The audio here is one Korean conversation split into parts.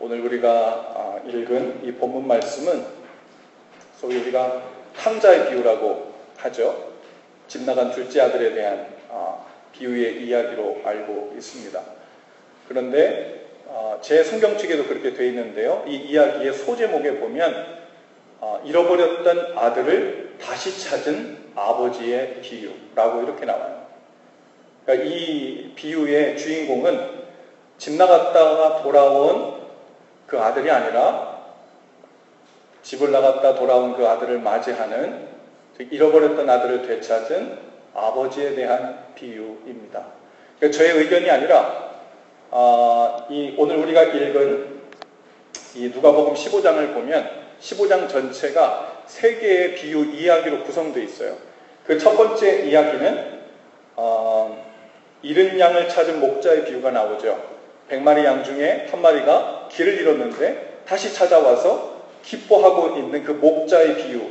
오늘 우리가 읽은 이 본문 말씀은 소위 우리가 탕자의 비유라고 하죠. 집 나간 둘째 아들에 대한 비유의 이야기로 알고 있습니다. 그런데 제 성경책에도 그렇게 되어 있는데요. 이 이야기의 소제목에 보면 잃어버렸던 아들을 다시 찾은 아버지의 비유라고 이렇게 나와요. 그러니까 이 비유의 주인공은 집 나갔다가 돌아온 그 아들이 아니라 집을 나갔다 돌아온 그 아들을 맞이하는, 즉 잃어버렸던 아들을 되찾은 아버지에 대한 비유입니다. 그러니까 저의 의견이 아니라 오늘 우리가 읽은 이 누가복음 15장을 보면 15장 전체가 세 개의 비유 이야기로 구성되어 있어요. 그 첫 번째 이야기는 잃은 양을 찾은 목자의 비유가 나오죠. 100마리 양 중에 한 마리가 길을 잃었는데 다시 찾아와서 기뻐하고 있는 그 목자의 비유,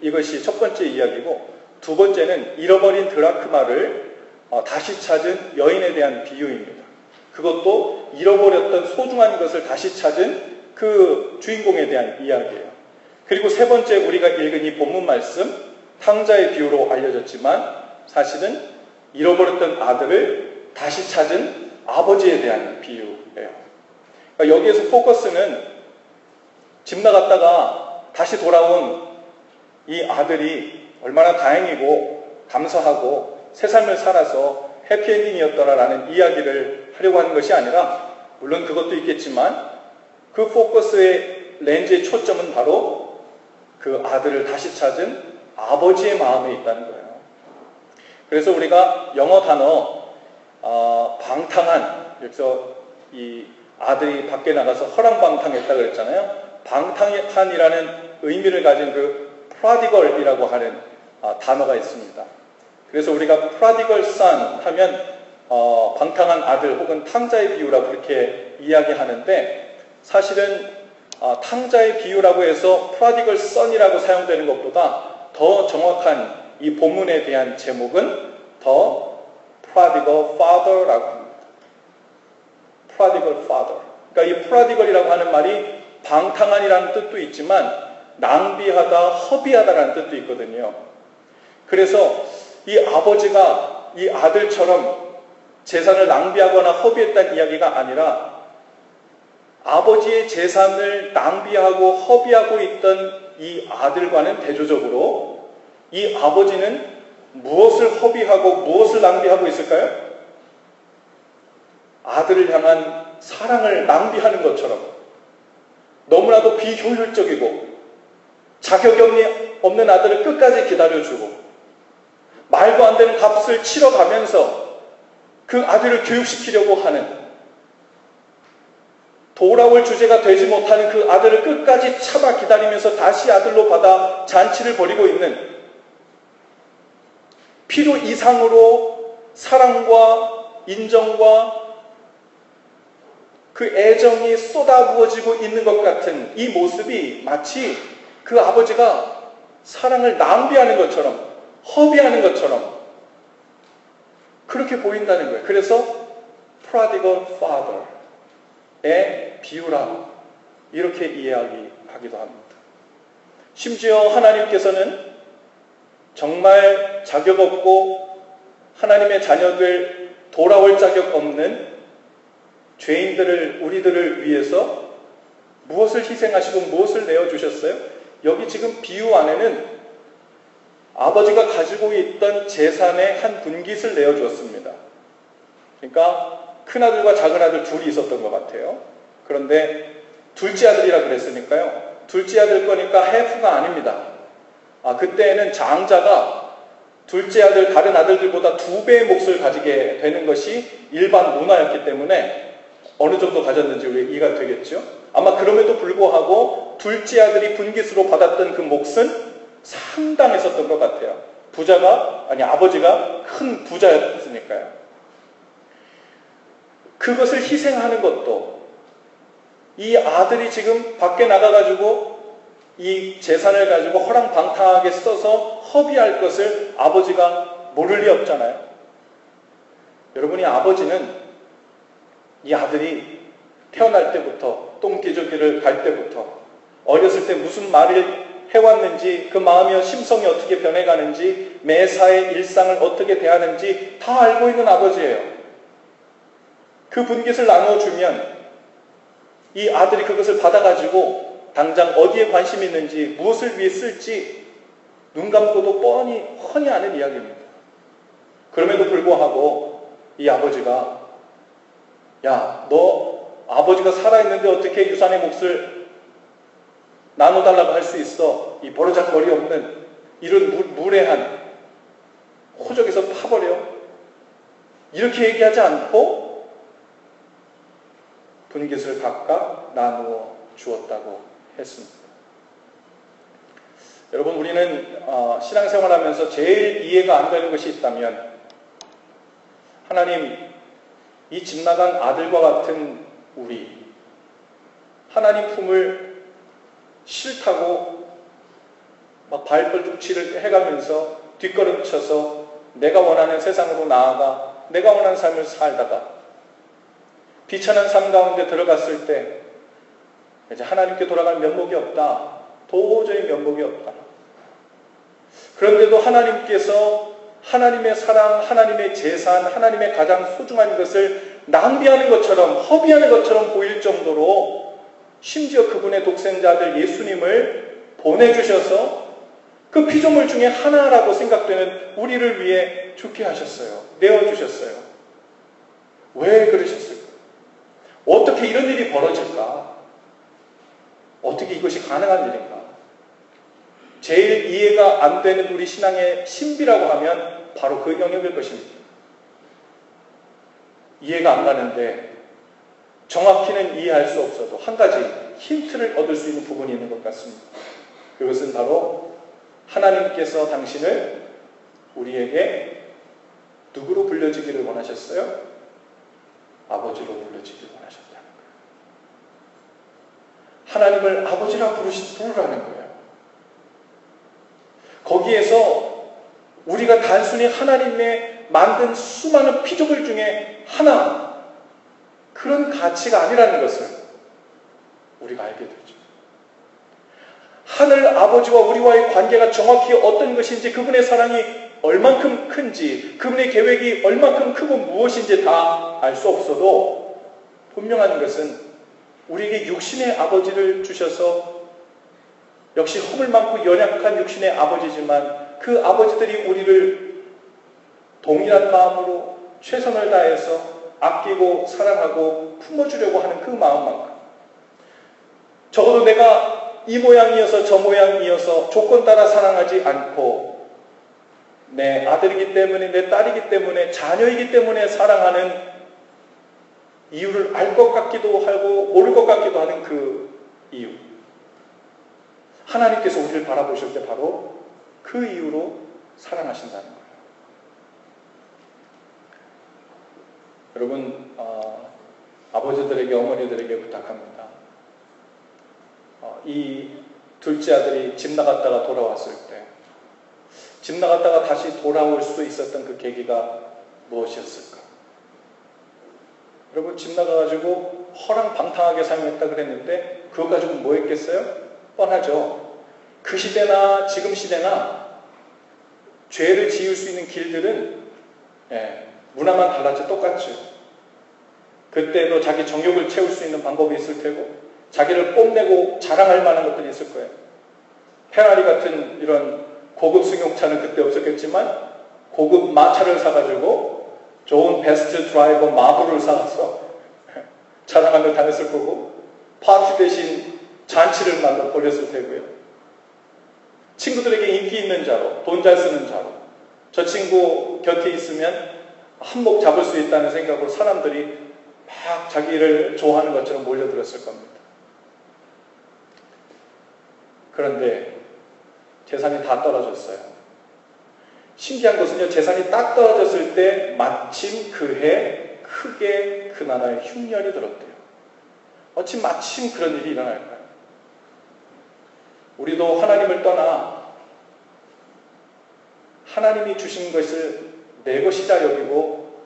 이것이 첫 번째 이야기고, 두 번째는 잃어버린 드라크마를 다시 찾은 여인에 대한 비유입니다. 그것도 잃어버렸던 소중한 것을 다시 찾은 그 주인공에 대한 이야기예요. 그리고 세 번째 우리가 읽은 이 본문 말씀, 탕자의 비유로 알려졌지만 사실은 잃어버렸던 아들을 다시 찾은 아버지에 대한 비유예요. 그러니까 여기에서 포커스는 집 나갔다가 다시 돌아온 이 아들이 얼마나 다행이고 감사하고 새 삶을 살아서 해피엔딩이었더라라는 이야기를 하려고 하는 것이 아니라, 물론 그것도 있겠지만 그 포커스의 렌즈의 초점은 바로 그 아들을 다시 찾은 아버지의 마음에 있다는 거예요. 그래서 우리가 영어 단어 방탕한, 여기서 이 아들이 밖에 나가서 허랑방탕했다 그랬잖아요. 방탕한이라는 의미를 가진 그 prodigal이라고 하는 단어가 있습니다. 그래서 우리가 prodigal son 하면 방탕한 아들 혹은 탕자의 비유라고 그렇게 이야기하는데, 사실은 탕자의 비유라고 해서 prodigal son이라고 사용되는 것보다 더 정확한 이 본문에 대한 제목은 더 prodigal father라고 합니다. prodigal father. 그러니까 이 prodigal이라고 하는 말이 방탕한이라는 뜻도 있지만 낭비하다, 허비하다라는 뜻도 있거든요. 그래서 이 아버지가 이 아들처럼 재산을 낭비하거나 허비했다는 이야기가 아니라, 아버지의 재산을 낭비하고 허비하고 있던 이 아들과는 대조적으로 이 아버지는 무엇을 허비하고 무엇을 낭비하고 있을까요? 아들을 향한 사랑을 낭비하는 것처럼, 너무나도 비효율적이고 자격이 없는 아들을 끝까지 기다려주고 말도 안 되는 값을 치러가면서 그 아들을 교육시키려고 하는, 돌아올 주제가 되지 못하는 그 아들을 끝까지 참아 기다리면서 다시 아들로 받아 잔치를 벌이고 있는, 필요 이상으로 사랑과 인정과 그 애정이 쏟아부어지고 있는 것 같은 이 모습이 마치 그 아버지가 사랑을 낭비하는 것처럼, 허비하는 것처럼 그렇게 보인다는 거예요. 그래서 prodigal father의 비유라 이렇게 이야기하기도 합니다. 심지어 하나님께서는 정말 자격 없고 하나님의 자녀들, 돌아올 자격 없는 죄인들을, 우리들을 위해서 무엇을 희생하시고 무엇을 내어주셨어요? 여기 지금 비유 안에는 아버지가 가지고 있던 재산의 한 분깃을 내어주었습니다. 그러니까 큰아들과 작은아들 둘이 있었던 것 같아요. 그런데 둘째 아들이라 그랬으니까요, 둘째 아들 거니까 해프가 아닙니다. 그때에는 장자가 둘째 아들, 다른 아들들보다 2배의 몫을 가지게 되는 것이 일반 문화였기 때문에 어느 정도 가졌는지 우리 이해가 되겠죠? 아마 그럼에도 불구하고 둘째 아들이 분깃으로 받았던 그 몫은 상당했었던 것 같아요. 아버지가 큰 부자였으니까요. 그것을 희생하는 것도, 이 아들이 지금 밖에 나가가지고 이 재산을 가지고 허랑방탕하게 써서 허비할 것을 아버지가 모를 리 없잖아요. 여러분이 아버지는 이 아들이 태어날 때부터 똥기저귀를 갈 때부터 어렸을 때 무슨 말을 해왔는지 그 마음이와 심성이 어떻게 변해가는지 매사의 일상을 어떻게 대하는지 다 알고 있는 아버지예요. 그 분깃을 나누어주면 이 아들이 그것을 받아가지고 당장 어디에 관심이 있는지 무엇을 위해 쓸지 눈 감고도 뻔히 아는 이야기입니다. 그럼에도 불구하고 이 아버지가 야, 너 아버지가 살아있는데 어떻게 유산의 몫을 나눠달라고 할 수 있어? 이 버르장머리 없는 이런 무례한 호적에서 파버려? 이렇게 얘기하지 않고 분깃을 각각 나누어 주었다고 했습니다. 여러분, 우리는 신앙생활하면서 제일 이해가 안 되는 것이 있다면 하나님, 이 집 나간 아들과 같은 우리 하나님 품을 싫다고 막 발벌둥치를 해가면서 뒷걸음쳐서 내가 원하는 세상으로 나아가 내가 원하는 삶을 살다가 비천한 삶 가운데 들어갔을 때 이제 하나님께 돌아갈 면목이 없다. 도저히 면목이 없다. 그런데도 하나님께서 하나님의 사랑, 하나님의 재산, 하나님의 가장 소중한 것을 낭비하는 것처럼, 허비하는 것처럼 보일 정도로 심지어 그분의 독생자 아들 예수님을 보내주셔서 그 피조물 중에 하나라고 생각되는 우리를 위해 죽게 하셨어요. 내어주셨어요. 왜 그러셨을까? 어떻게 이런 일이 벌어질까? 어떻게 이것이 가능한 일인가? 제일 이해가 안 되는 우리 신앙의 신비라고 하면 바로 그 영역일 것입니다. 이해가 안 가는데 정확히는 이해할 수 없어도 한 가지 힌트를 얻을 수 있는 부분이 있는 것 같습니다. 그것은 바로 하나님께서 당신을 우리에게 누구로 불려지기를 원하셨어요? 아버지로 불려지기를 원하셨다는 거예요. 하나님을 아버지라 부르라는 거예요. 거기에서 우리가 단순히 하나님의 만든 수많은 피조물 중에 하나, 그런 가치가 아니라는 것을 우리가 알게 되죠. 하늘 아버지와 우리와의 관계가 정확히 어떤 것인지, 그분의 사랑이 얼만큼 큰지, 그분의 계획이 얼만큼 크고 무엇인지 다 알 수 없어도 분명한 것은 우리에게 육신의 아버지를 주셔서 역시 허물 많고 연약한 육신의 아버지지만 그 아버지들이 우리를 동일한 마음으로 최선을 다해서 아끼고 사랑하고 품어주려고 하는 그 마음만큼, 적어도 내가 이 모양이어서 저 모양이어서 조건 따라 사랑하지 않고 내 아들이기 때문에, 내 딸이기 때문에, 자녀이기 때문에 사랑하는 이유를 알 것 같기도 하고 모를 것 같기도 하는 그 이유, 하나님께서 우리를 바라보실 때 바로 그 이유로 사랑하신다는 거예요. 여러분, 아버지들에게, 어머니들에게 부탁합니다. 이 둘째 아들이 집 나갔다가 돌아왔을 때, 집 나갔다가 다시 돌아올 수 있었던 그 계기가 무엇이었을까? 여러분, 집 나가가지고 허랑방탕하게 삶했다 그랬는데 그거 가지고 뭐 했겠어요? 뻔하죠. 그 시대나 지금 시대나 죄를 지을 수 있는 길들은 문화만 달라져 똑같죠. 그때도 자기 정욕을 채울 수 있는 방법이 있을 테고 자기를 뽐내고 자랑할 만한 것들이 있을 거예요. 페라리 같은 이런 고급 승용차는 그때 없었겠지만 고급 마차를 사가지고 좋은 베스트 드라이버 마블을 사서 자랑하며 다녔을 거고, 파티 대신 잔치를 만들어 벌였을 테고요. 친구들에게 인기 있는 자로, 돈 잘 쓰는 자로, 저 친구 곁에 있으면 한몫 잡을 수 있다는 생각으로 사람들이 막 자기를 좋아하는 것처럼 몰려들었을 겁니다. 그런데 재산이 다 떨어졌어요. 신기한 것은요, 재산이 딱 떨어졌을 때 마침 그해 크게 그 나라에 흉년이 들었대요. 어찌 마침 그런 일이 일어날까요? 우리도 하나님을 떠나 하나님이 주신 것을 내 것이다 여기고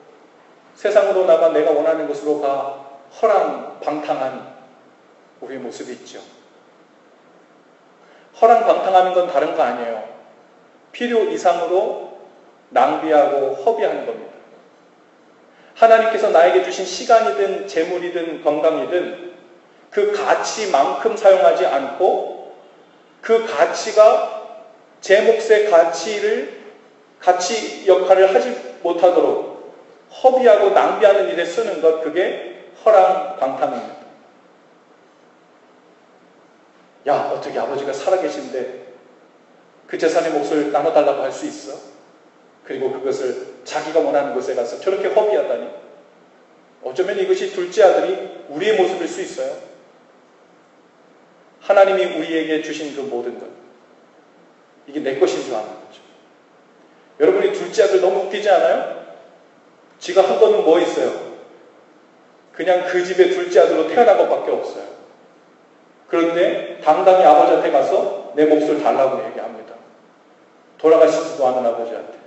세상으로 나가 내가 원하는 것으로 가 허랑 허랑방탕한 우리의 모습이 있죠. 허랑방탕하는 건 다른 거 아니에요. 필요 이상으로 낭비하고 허비하는 겁니다. 하나님께서 나에게 주신 시간이든 재물이든 건강이든 그 가치만큼 사용하지 않고 그 가치가 제 몫의 가치 역할을 하지 못하도록 허비하고 낭비하는 일에 쓰는 것, 그게 허랑방탕입니다. 야, 어떻게 아버지가 살아계신데 그 재산의 몫을 나눠달라고 할 수 있어? 그리고 그것을 자기가 원하는 곳에 가서 저렇게 허비하다니? 어쩌면 이것이 둘째 아들이 우리의 모습일 수 있어요. 하나님이 우리에게 주신 그 모든 것, 이게 내 것인 줄 아는 거죠. 여러분이 둘째 아들 너무 웃기지 않아요? 지가 한 거는 뭐 있어요? 그냥 그 집의 둘째 아들로 태어난 것밖에 없어요. 그런데 당당히 아버지한테 가서 내 몫을 달라고 얘기합니다. 돌아가시지도 않은 아버지한테.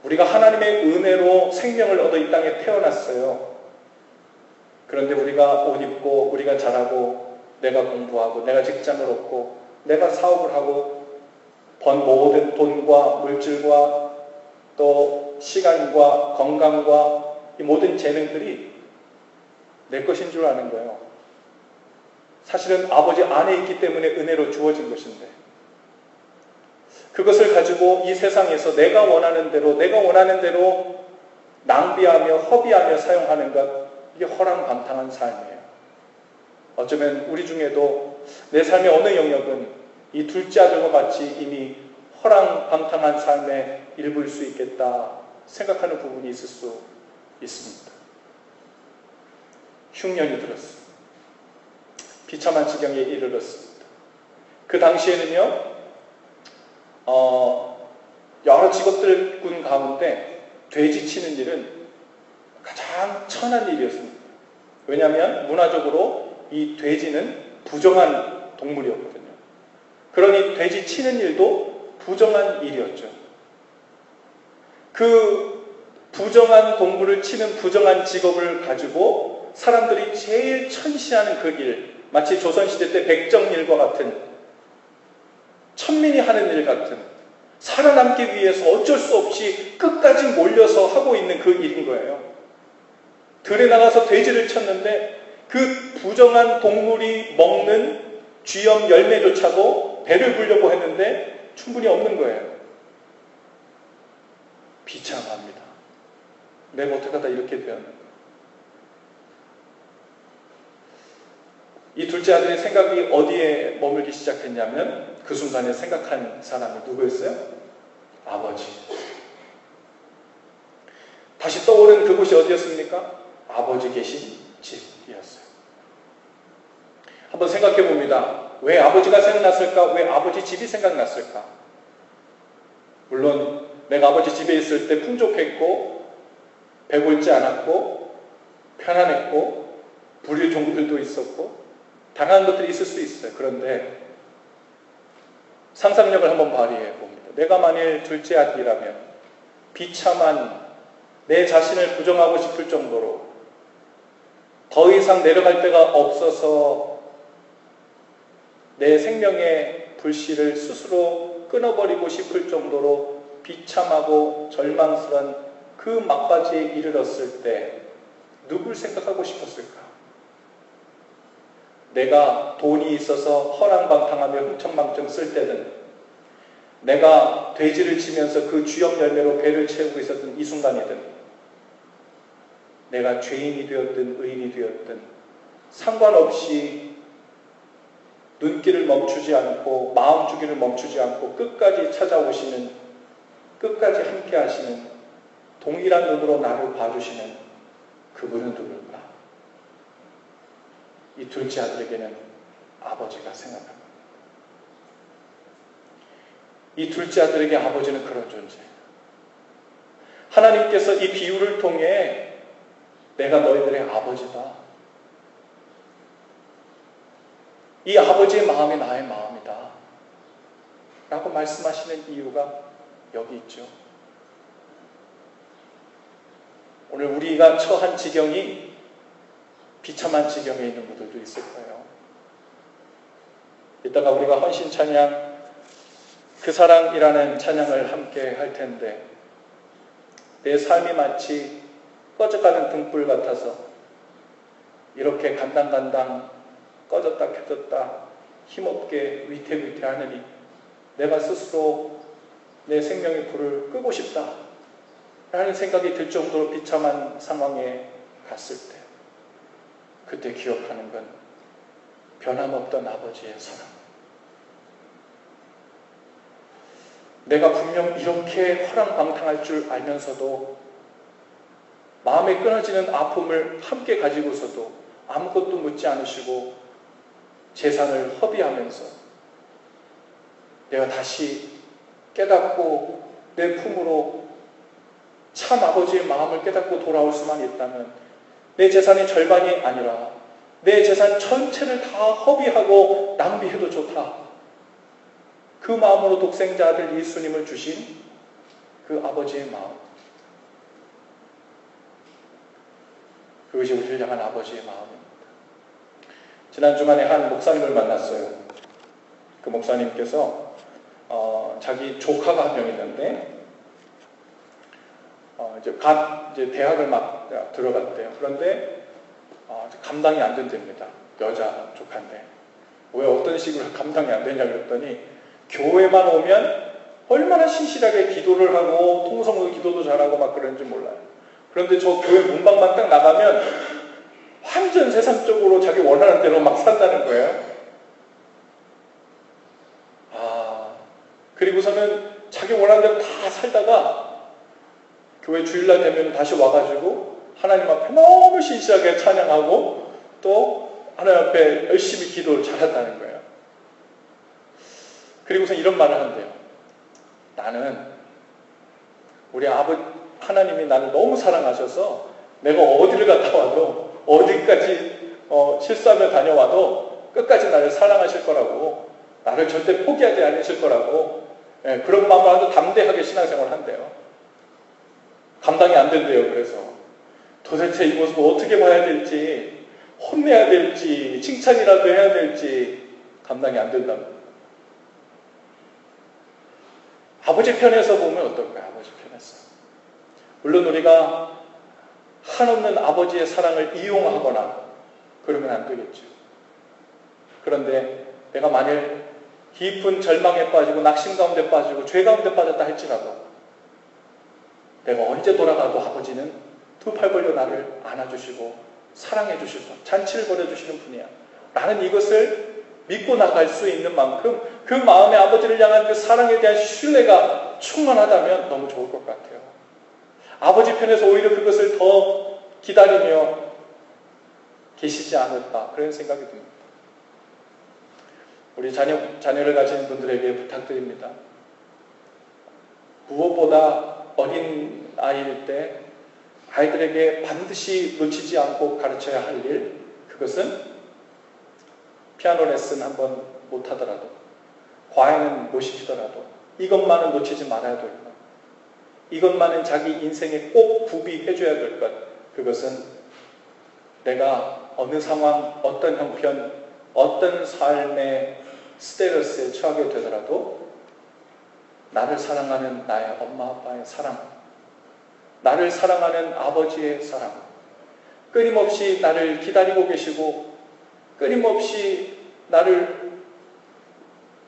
우리가 하나님의 은혜로 생명을 얻어 이 땅에 태어났어요. 그런데 우리가 옷 입고, 우리가 잘하고, 내가 공부하고, 내가 직장을 얻고, 내가 사업을 하고, 번 모든 돈과 물질과 또 시간과 건강과 이 모든 재능들이 내 것인 줄 아는 거예요. 사실은 아버지 안에 있기 때문에 은혜로 주어진 것인데, 그것을 가지고 이 세상에서 내가 원하는 대로 낭비하며 허비하며 사용하는 것, 이게 허랑방탕한 삶이에요. 어쩌면 우리 중에도 내 삶의 어느 영역은 이 둘째 아들과 같이 이미 허랑방탕한 삶의 일부일 수 있겠다 생각하는 부분이 있을 수 있습니다. 흉년이 들었습니다. 비참한 지경에 이르렀습니다. 그 당시에는요, 여러 직업들군 가운데 돼지 치는 일은 가장 천한 일이었습니다. 왜냐하면 문화적으로 이 돼지는 부정한 동물이었거든요. 그러니 돼지 치는 일도 부정한 일이었죠. 그 부정한 동물을 치는 부정한 직업을 가지고 사람들이 제일 천시하는 그 일, 마치 조선시대 때 백정일과 같은, 천민이 하는 일 같은, 살아남기 위해서 어쩔 수 없이 끝까지 몰려서 하고 있는 그 일인 거예요. 들에 나가서 돼지를 쳤는데 그 부정한 동물이 먹는 쥐염 열매조차도 배를 불려고 했는데 충분히 없는 거예요. 비참합니다. 내가 어떻게 하다 이렇게 되었는가. 이 둘째 아들의 생각이 어디에 머물기 시작했냐면 그 순간에 생각한 사람이 누구였어요? 아버지. 다시 떠오른 그곳이 어디였습니까? 아버지 계신 집이었어요. 한번 생각해 봅니다. 왜 아버지가 생각났을까? 왜 아버지 집이 생각났을까? 물론 내가 아버지 집에 있을 때 풍족했고 배골지 않았고 편안했고 불일 종들도 있었고 다양한 것들이 있을 수 있어요. 그런데 상상력을 한번 발휘해 봅니다. 내가 만일 둘째 아들이라면 비참한 내 자신을 부정하고 싶을 정도로 더 이상 내려갈 데가 없어서 내 생명의 불씨를 스스로 끊어버리고 싶을 정도로 비참하고 절망스러운 그 막바지에 이르렀을 때 누굴 생각하고 싶었을까? 내가 돈이 있어서 허랑방탕하며 흥청망청 쓸 때든, 내가 돼지를 치면서 그 쥐염 열매로 배를 채우고 있었던 이 순간이든, 내가 죄인이 되었든 의인이 되었든 상관없이 눈길을 멈추지 않고 마음 주기를 멈추지 않고 끝까지 찾아오시는, 끝까지 함께 하시는, 동일한 눈으로 나를 봐주시는 그분은 누굴까? 이 둘째 아들에게는 아버지가 생각합니다. 이 둘째 아들에게 아버지는 그런 존재예요. 하나님께서 이 비유를 통해 내가 너희들의 아버지다, 이 아버지의 마음이 나의 마음이다 라고 말씀하시는 이유가 여기 있죠. 오늘 우리가 처한 지경이 비참한 지경에 있는 분들도 있을 거예요. 이따가 우리가 헌신 찬양, 그 사랑이라는 찬양을 함께 할 텐데, 내 삶이 마치 꺼져가는 등불 같아서 이렇게 간당간당 꺼졌다 켜졌다 힘없게 위태위태하느니 내가 스스로 내 생명의 불을 끄고 싶다 라는 생각이 들 정도로 비참한 상황에 갔을 때, 그때 기억하는 건 변함없던 아버지의 사랑. 내가 분명 이렇게 허랑방탕할 줄 알면서도 마음에 끊어지는 아픔을 함께 가지고서도 아무것도 묻지 않으시고 재산을 허비하면서 내가 다시 깨닫고 내 품으로 참 아버지의 마음을 깨닫고 돌아올 수만 있다면 내 재산의 절반이 아니라 내 재산 전체를 다 허비하고 낭비해도 좋다. 그 마음으로 독생자 아들 예수님을 주신 그 아버지의 마음, 그것이 우리를 향한 아버지의 마음입니다. 지난 주간에 한 목사님을 만났어요. 그 목사님께서 자기 조카가 한 명 있는데 이제 대학을 막 들어갔대요. 그런데 감당이 안 된답니다. 여자 조카인데 왜 어떤 식으로 감당이 안 되냐 그랬더니 교회만 오면 얼마나 신실하게 기도를 하고 통성으로 기도도 잘하고 막 그런지 몰라요. 그런데 저 교회 문방만 딱 나가면 완전 세상적으로 자기 원하는 대로 막 산다는 거예요. 그리고서는 자기 원하는 대로 다 살다가 교회 주일날 되면 다시 와가지고 하나님 앞에 너무 신실하게 찬양하고 또 하나님 앞에 열심히 기도를 잘한다는 거예요. 그리고서 이런 말을 한대요. 나는 우리 아버지 하나님이 나를 너무 사랑하셔서 내가 어디를 갔다 와도 어디까지 실수하며 다녀와도 끝까지 나를 사랑하실 거라고, 나를 절대 포기하지 않으실 거라고, 그런 마음으로 아주 담대하게 신앙생활을 한대요. 감당이 안 된대요. 그래서 도대체 이 모습을 어떻게 봐야 될지, 혼내야 될지 칭찬이라도 해야 될지 감당이 안 된답니다. 아버지 편에서 보면 어떨까요? 아버지 편에서 물론 우리가 한없는 아버지의 사랑을 이용하거나 그러면 안 되겠죠. 그런데 내가 만일 깊은 절망에 빠지고 낙심 가운데 빠지고 죄 가운데 빠졌다 할지라도 내가 언제 돌아가도 아버지는 두 팔 벌려 나를 안아주시고 사랑해 주시고 잔치를 벌여주시는 분이야 라는 이것을 믿고 나갈 수 있는 만큼 그 마음의 아버지를 향한 그 사랑에 대한 신뢰가 충만하다면 너무 좋을 것 같아요. 아버지 편에서 오히려 그것을 더 기다리며 계시지 않을까 그런 생각이 듭니다. 우리 자녀를 가진 분들에게 부탁드립니다. 무엇보다 어린 아이일 때 아이들에게 반드시 놓치지 않고 가르쳐야 할 일, 그것은 피아노 레슨 한번 못하더라도, 과외는 못 시키더라도 이것만은 놓치지 말아야 될 것, 이것만은 자기 인생에 꼭 구비해줘야 될 것, 그것은 내가 어느 상황, 어떤 형편, 어떤 삶의 스테러스에 처하게 되더라도 나를 사랑하는 나의 엄마 아빠의 사랑, 나를 사랑하는 아버지의 사랑, 끊임없이 나를 기다리고 계시고 끊임없이 나를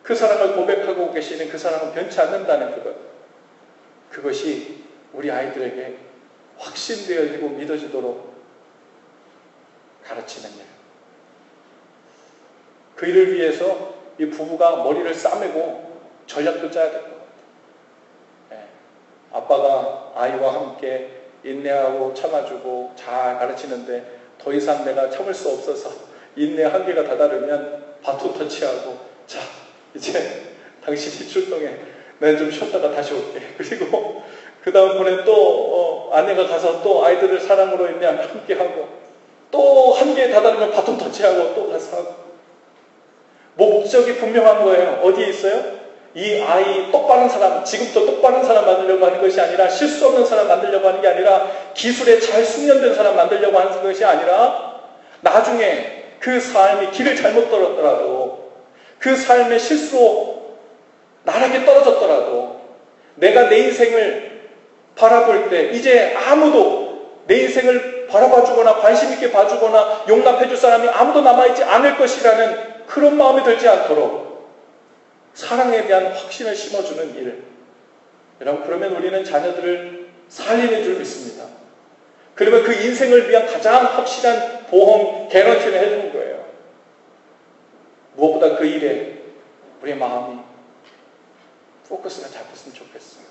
그 사랑을 고백하고 계시는 그 사랑은 변치 않는다는 그것, 그것이 우리 아이들에게 확신되어지고 믿어지도록 가르치는 일. 그 일을 위해서 이 부부가 머리를 싸매고 전략도 짜야 될 것 같아요. 아빠가 아이와 함께 인내하고 참아주고 잘 가르치는데 더 이상 내가 참을 수 없어서 인내 한계가 다다르면 바톤 터치하고, 자 이제 당신이 출동해, 난 좀 쉬었다가 다시 올게. 그리고 그 다음번에 또 아내가 가서 또 아이들을 사랑으로 인내하며 함께하고, 또 한계에 다다르면 바톤 터치하고 또 가서 하고. 목적이 분명한 거예요. 어디에 있어요? 이 아이 똑바른 사람, 지금부터 똑바른 사람 만들려고 하는 것이 아니라 실수 없는 사람 만들려고 하는 게 아니라 기술에 잘 숙련된 사람 만들려고 하는 것이 아니라 나중에 그 삶이 길을 잘못 떨었더라도 그 삶의 실수로 나락에 떨어졌더라도 내가 내 인생을 바라볼 때 이제 아무도 내 인생을 바라봐주거나 관심 있게 봐주거나 용납해줄 사람이 아무도 남아있지 않을 것이라는 그런 마음이 들지 않도록 사랑에 대한 확신을 심어주는 일. 여러분, 그러면 우리는 자녀들을 살리는 줄 믿습니다. 그러면 그 인생을 위한 가장 확실한 보험, 개런티를 해주는 거예요. 무엇보다 그 일에 우리의 마음이 포커스가 잡혔으면 좋겠어요.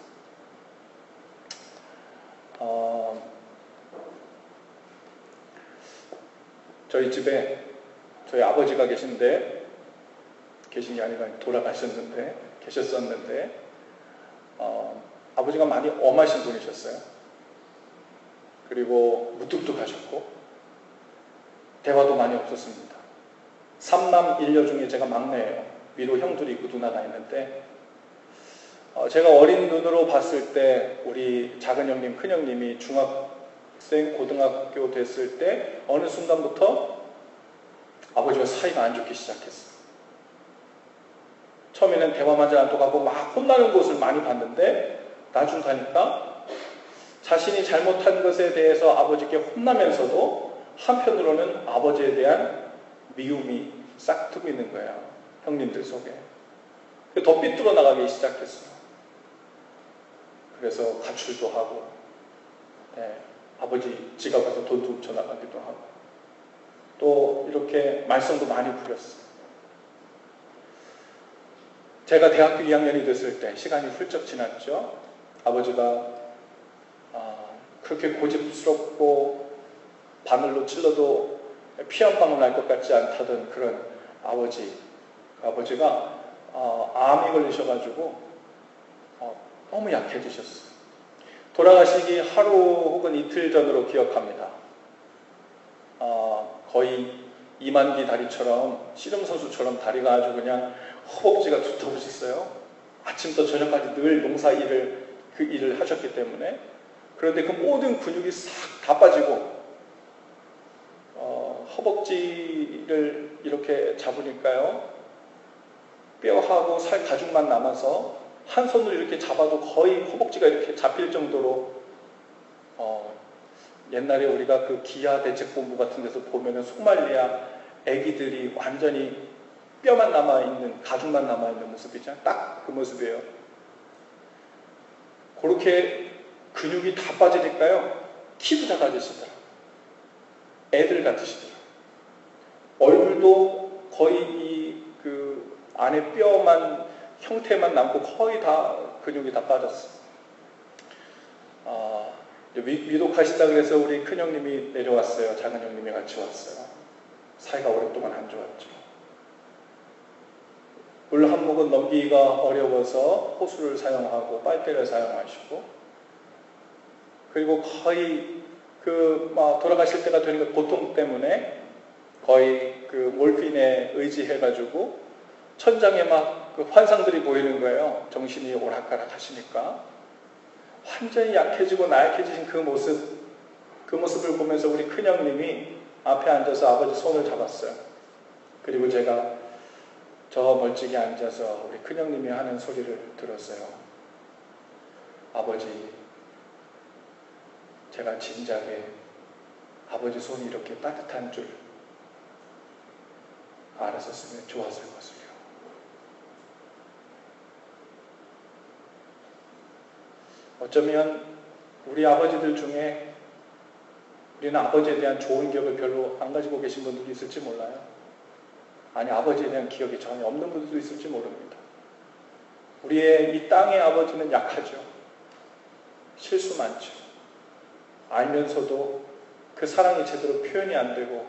저희 집에 저희 아버지가 계신 게 아니라 계셨었는데 아버지가 많이 엄하신 분이셨어요. 그리고 무뚝뚝하셨고 대화도 많이 없었습니다. 3남 1녀 중에 제가 막내예요. 위로 형들이 있고 누나가 있는데 제가 어린 눈으로 봤을 때 우리 작은 형님, 큰 형님이 중학생, 고등학교 됐을 때 어느 순간부터 아버지와 사이가 안 좋기 시작했어요. 처음에는 대화만 잘 안 통하고 막 혼나는 것을 많이 봤는데 나중 가니까 자신이 잘못한 것에 대해서 아버지께 혼나면서도 한편으로는 아버지에 대한 미움이 싹트고 있는 거예요. 형님들 속에. 더 삐뚤어 나가기 시작했어요. 그래서 가출도 하고 아버지 지갑에서 돈도 훔쳐나가기도 하고 또 이렇게 말썽도 많이 부렸어요. 제가 대학교 2학년이 됐을 때 시간이 훌쩍 지났죠. 아버지가 그렇게 고집스럽고 바늘로 찔러도 피 한 방울 날 것 같지 않다던 그런 아버지가 암이 걸리셔가지고 너무 약해지셨어요. 돌아가시기 하루 혹은 이틀 전으로 기억합니다. 거의 이만기 다리처럼 씨름선수처럼 다리가 아주 그냥 허벅지가 두터우셨어요. 아침부터 저녁까지 늘 농사 그 일을 하셨기 때문에. 그런데 그 모든 근육이 싹 다 빠지고 허벅지를 이렇게 잡으니까요. 뼈하고 살 가죽만 남아서 한 손으로 이렇게 잡아도 거의 허벅지가 이렇게 잡힐 정도로 옛날에 우리가 그 기아 대책본부 같은 데서 보면은 소말리아 애기들이 완전히 뼈만 남아있는, 가죽만 남아있는 모습이죠. 딱 그 모습이에요. 그렇게 근육이 다 빠지니까요. 키도 작아지시더라. 애들 같으시더라. 얼굴도 거의 그 안에 뼈만, 형태만 남고 거의 다 근육이 다 빠졌어요. 위독하시다 그래서 우리 큰형님이 내려왔어요. 작은형님이 같이 왔어요. 사이가 오랫동안 안 좋았죠. 물 한 모금 넘기기가 어려워서 호수를 사용하고 빨대를 사용하시고 그리고 거의 돌아가실 때가 되니까 고통 때문에 거의 그 몰핀에 의지해가지고 천장에 막 그 환상들이 보이는 거예요. 정신이 오락가락 하시니까. 완전히 약해지고 나약해지신 그 모습을 보면서 우리 큰형님이 앞에 앉아서 아버지 손을 잡았어요. 그리고 제가 저 멀찍이 앉아서 우리 큰형님이 하는 소리를 들었어요. 아버지, 제가 진작에 아버지 손이 이렇게 따뜻한 줄 알았었으면 좋았을 것을요. 어쩌면 우리 아버지들 중에 우리는 아버지에 대한 좋은 기억을 별로 안 가지고 계신 분들도 있을지 몰라요. 아니, 아버지에 대한 기억이 전혀 없는 분들도 있을지 모릅니다. 우리의 이 땅의 아버지는 약하죠. 실수 많죠. 알면서도 그 사랑이 제대로 표현이 안 되고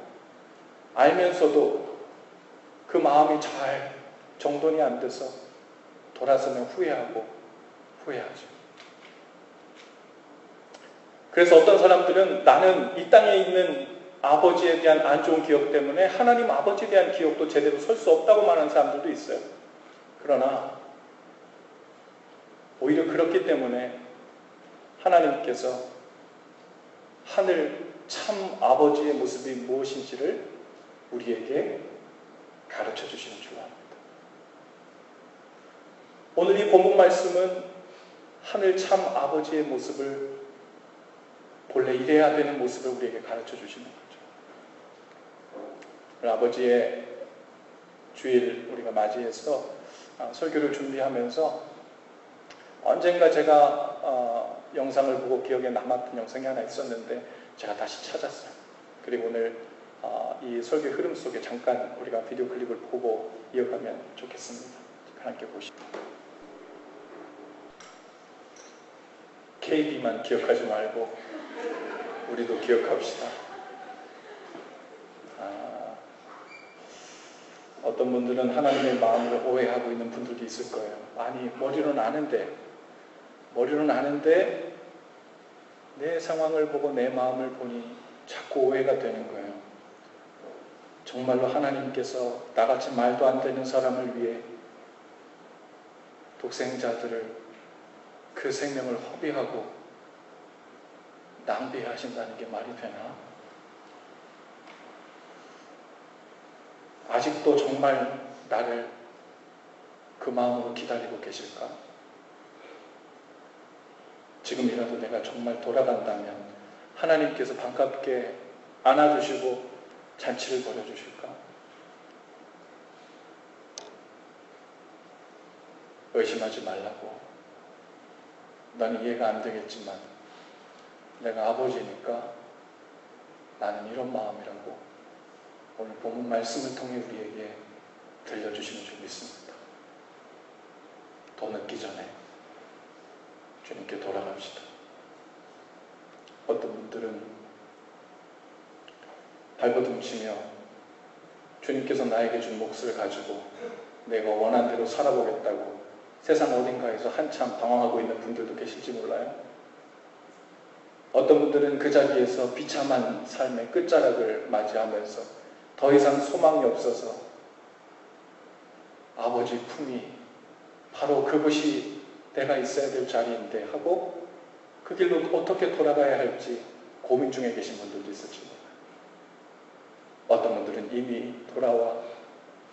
알면서도 그 마음이 잘 정돈이 안 돼서 돌아서면 후회하죠. 그래서 어떤 사람들은 나는 이 땅에 있는 아버지에 대한 안 좋은 기억 때문에 하나님 아버지에 대한 기억도 제대로 설 수 없다고 말하는 사람들도 있어요. 그러나 오히려 그렇기 때문에 하나님께서 하늘 참 아버지의 모습이 무엇인지를 우리에게 가르쳐 주시는 줄 압니다. 오늘 이 본문 말씀은 하늘 참 아버지의 모습을, 본래 이래야 되는 모습을 우리에게 가르쳐 주시는 거죠. 아버지의 주일 우리가 맞이해서 설교를 준비하면서 언젠가 제가 영상을 보고 기억에 남았던 영상이 하나 있었는데 제가 다시 찾았어요. 그리고 오늘 이 설교 흐름 속에 잠깐 우리가 비디오 클립을 보고 이어가면 좋겠습니다. 함께 보시죠. KB만 기억하지 말고 우리도 기억합시다. 어떤 분들은 하나님의 마음을 오해하고 있는 분들도 있을 거예요. 아니, 머리로는 아는데 내 상황을 보고 내 마음을 보니 자꾸 오해가 되는 거예요. 정말로 하나님께서 나같이 말도 안 되는 사람을 위해 독생자들을 그 생명을 허비하고 낭비하신다는 게 말이 되나? 아직도 정말 나를 그 마음으로 기다리고 계실까? 지금이라도 내가 정말 돌아간다면 하나님께서 반갑게 안아주시고 잔치를 벌여주실까? 의심하지 말라고. 나는 이해가 안 되겠지만 내가 아버지니까 나는 이런 마음이라고 오늘 본문 말씀을 통해 우리에게 들려주시는 줄 믿습니다. 더 늦기 전에 주님께 돌아갑시다. 어떤 분들은 발버둥치며 주님께서 나에게 준 몫을 가지고 내가 원한 대로 살아보겠다고 세상 어딘가에서 한참 방황하고 있는 분들도 계실지 몰라요. 어떤 분들은 그 자리에서 비참한 삶의 끝자락을 맞이하면서 더 이상 소망이 없어서 아버지 품이 바로 그곳이 내가 있어야 될 자리인데 하고 그 길로 어떻게 돌아가야 할지 고민 중에 계신 분들도 있을지 몰라요. 어떤 분들은 이미 돌아와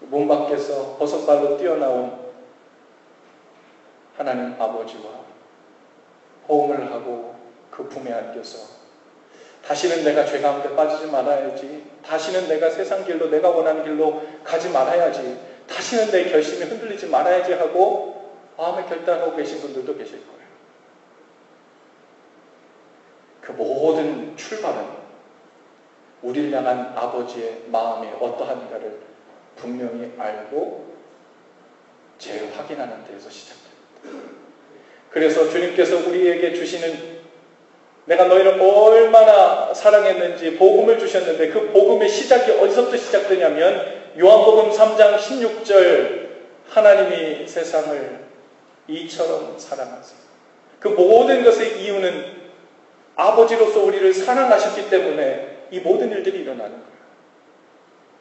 문 밖에서 버선발로 뛰어나온 하나님 아버지와 호응을 하고 그 품에 안겨서 다시는 내가 죄 가운데 빠지지 말아야지, 다시는 내가 세상 길로 내가 원하는 길로 가지 말아야지, 다시는 내 결심이 흔들리지 말아야지 하고 마음의 결단하고 계신 분들도 계실 거예요. 그 모든 출발은 우리를 향한 아버지의 마음이 어떠한가를 분명히 알고 재확인하는 데에서 시작됩니다. 그래서 주님께서 우리에게 주시는, 내가 너희를 얼마나 사랑했는지 복음을 주셨는데 그 복음의 시작이 어디서부터 시작되냐면 요한복음 3장 16절, 하나님이 세상을 이처럼 사랑하세요. 그 모든 것의 이유는 아버지로서 우리를 사랑하셨기 때문에 이 모든 일들이 일어나는 거예요.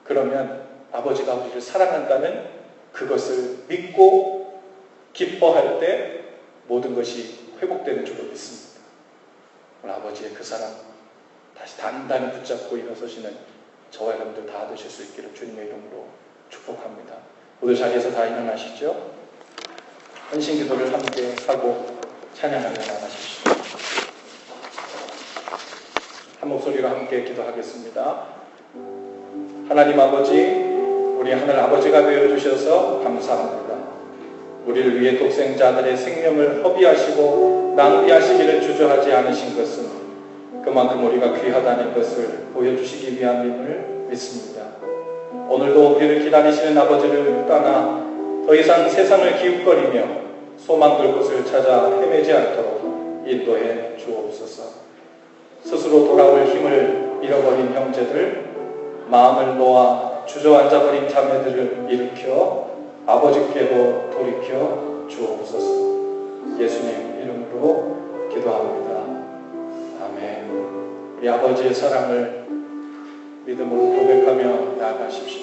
그러면 아버지가 우리를 사랑한다는 그것을 믿고 기뻐할 때 모든 것이 회복되는 줄로 믿습니다. 오늘 아버지의 그 사랑 다시 단단히 붙잡고 일어서시는 저와 여러분들 다 되실 수 있기를 주님의 이름으로 축복합니다. 모두 자리에서 다 일어나시죠. 헌신 기도를 함께 하고 찬양하며 나가십시오. 한 목소리로 함께 기도하겠습니다. 하나님 아버지, 우리 하늘 아버지가 되어주셔서 감사합니다. 우리를 위해 독생자들의 생명을 허비하시고 낭비하시기를 주저하지 않으신 것은 그만큼 우리가 귀하다는 것을 보여주시기 위함임을 믿습니다. 오늘도 우리를 기다리시는 아버지를 떠나 더 이상 세상을 기웃거리며 소망될 곳을 찾아 헤매지 않도록 인도해 주옵소서. 스스로 돌아올 힘을 잃어버린 형제들, 마음을 놓아 주저앉아버린 자매들을 일으켜 아버지께로 돌이켜 주옵소서. 예수님 이름으로 기도합니다. 아멘. 우리 아버지의 사랑을 믿음으로 고백하며 나아가십시오.